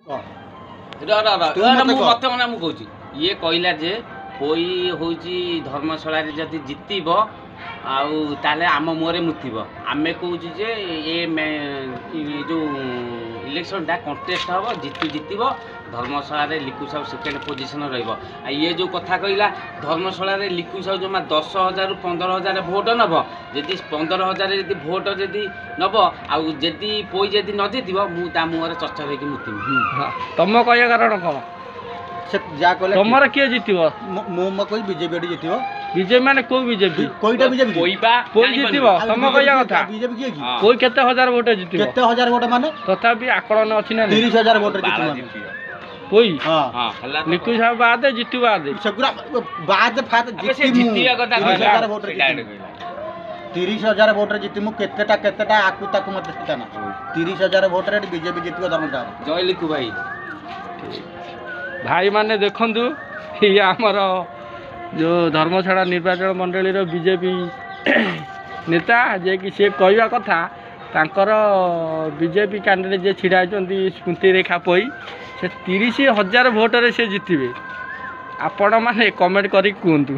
मत मना मुझे ये कहला जे पोई हूँ धर्मशाला जदि जितब आउ आम मुहरे मुतब आमे कौच जे ये जो इलेक्शन टा कंटेस्ट हम जितब धर्मशाला लिकु साहू सेकेंड पोजिशन ये जो कथा कहला धर्मशाला लिकु साहू जमा 10,000 ରୁ 15,000 भोट नब जदि 15,000 भोट जदि नब आदि पोई जदि न जितब मुझे मुहर चर्चा होगी मुतमी तुम कह कारण कौन तुम किए जितब कोई बीजेपी जितब बीजेपी माने कोई बीजेपी कोईटा बीजेपी कोई जितब तुम कह कथा बीजेपी किए की कोई केते हजार वोट जितब केते हजार वोट माने तथापि आकलन अछि ना 30,000 वोट जितब कोई हां लिकु साहब बाद जितु बाद सगुरा बाद फात जितिया कथा 30,000 वोट 30,000 वोट जितमु केतेटा आकु ताकु मत सीता ना 30,000 वोट रे बीजेपी जितबो धर्मशाला जय लिकु भाई भाई माने देखंतु ये आमर जो धर्मशाला निर्वाचन मंडली रो बीजेपी नेता जे कि से कहवा कथा तांकर बीजेपी कैंडिडेट जे छिड़ा होती स्मृति रेखा पोई से 30,000 भोट रे से जितबे आपण माने कमेंट करी कहतु।